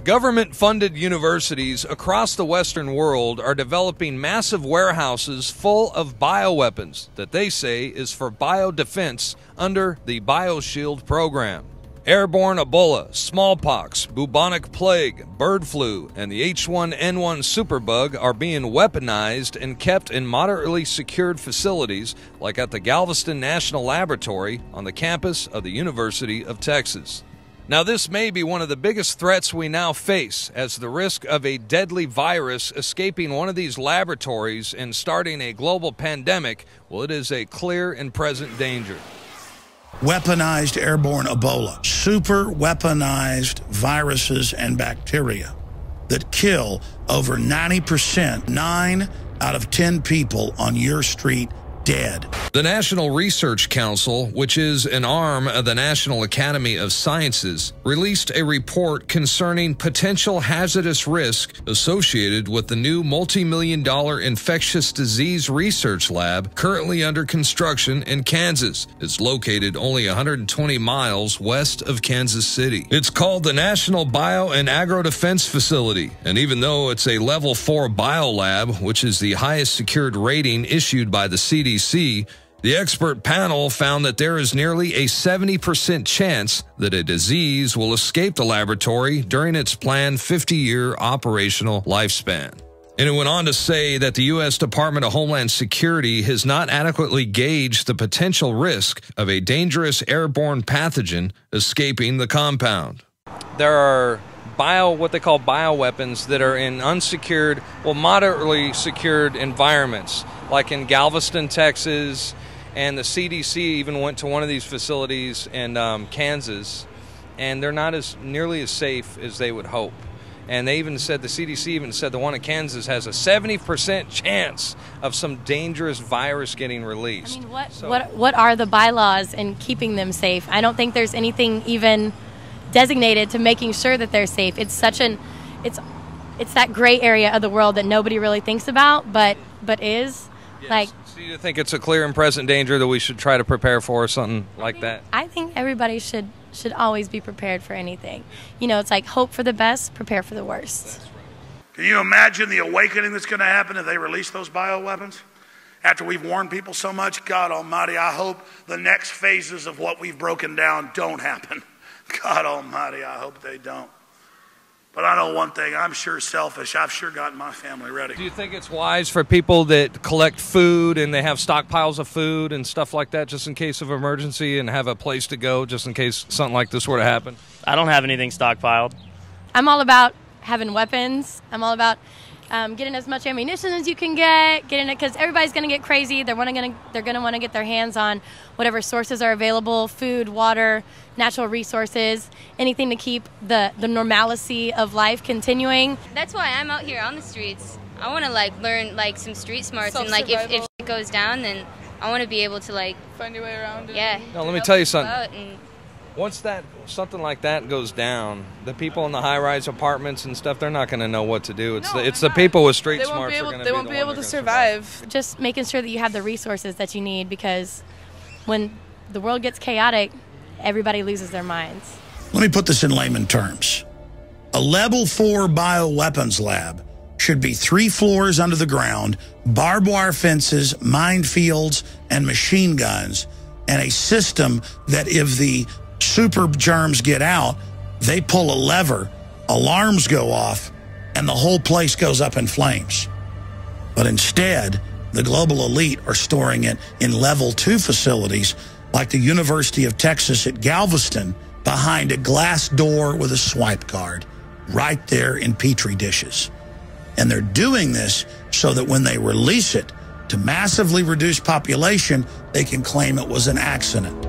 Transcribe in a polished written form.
Government-funded universities across the Western world are developing massive warehouses full of bioweapons that they say is for biodefense under the BioShield program. Airborne Ebola, smallpox, bubonic plague, bird flu, and the H1N1 superbug are being weaponized and kept in moderately secured facilities like at the Galveston National Laboratory on the campus of the University of Texas. Now, this may be one of the biggest threats we now face, as the risk of a deadly virus escaping one of these laboratories and starting a global pandemic, well, it is a clear and present danger. Weaponized airborne Ebola, super weaponized viruses and bacteria that kill over 90%, 9 out of 10 people on your street dead. The National Research Council, which is an arm of the National Academy of Sciences, released a report concerning potential hazardous risk associated with the new multi-million-dollar infectious disease research lab currently under construction in Kansas. It's located only 120 miles west of Kansas City. It's called the National Bio and Agro Defense Facility, and even though it's a Level 4 biolab, which is the highest secured rating issued by the CDC, the expert panel found that there is nearly a 70% chance that a disease will escape the laboratory during its planned 50-year operational lifespan. And it went on to say that the U.S. Department of Homeland Security has not adequately gauged the potential risk of a dangerous airborne pathogen escaping the compound. There are what they call bioweapons that are in unsecured, moderately secured environments, like in Galveston, Texas, and the CDC even went to one of these facilities in Kansas, and they're not nearly as safe as they would hope. And they even said, the CDC even said the one in Kansas has a 70% chance of some dangerous virus getting released. I mean, what are the bylaws in keeping them safe? I don't think there's anything even designated to making sure that they're safe. It's such it's that gray area of the world that nobody really thinks about, but is. Yes. Like, so you think it's a clear and present danger that we should try to prepare for, something like that? I think everybody should always be prepared for anything. You know, it's like hope for the best, prepare for the worst. That's right. Can you imagine the awakening that's going to happen if they release those bioweapons? After we've warned people so much, God Almighty, I hope the next phases of what we've broken down don't happen. God Almighty, I hope they don't. But I know one thing, I'm sure selfish. I've sure gotten my family ready. Do you think it's wise for people that collect food and they have stockpiles of food and stuff like that just in case of emergency and have a place to go just in case something like this were to happen? I don't have anything stockpiled. I'm all about having weapons. I'm all about getting as much ammunition as you can get, getting it, because everybody's going to get crazy. They're going to want to get their hands on whatever sources are available: food, water, natural resources, anything to keep the normalcy of life continuing. That's why I'm out here on the streets. I want to learn some street smarts, and if it goes down, then I want to be able to find your way around it. Yeah. Now let me tell you something. Once something like that goes down, the people in the high-rise apartments and stuff, they're not going to know what to do. It's the people with street smarts. They won't be able to survive. Just making sure that you have the resources that you need, because when the world gets chaotic, everybody loses their minds. Let me put this in layman terms. A Level 4 bioweapons lab should be 3 floors under the ground, barbed wire fences, minefields, and machine guns, and a system that if the super germs get out, they pull a lever, alarms go off, and the whole place goes up in flames. But instead, the global elite are storing it in Level 2 facilities like the University of Texas at Galveston, behind a glass door with a swipe card, right there in Petri dishes. And they're doing this so that when they release it to massively reduce population, they can claim it was an accident.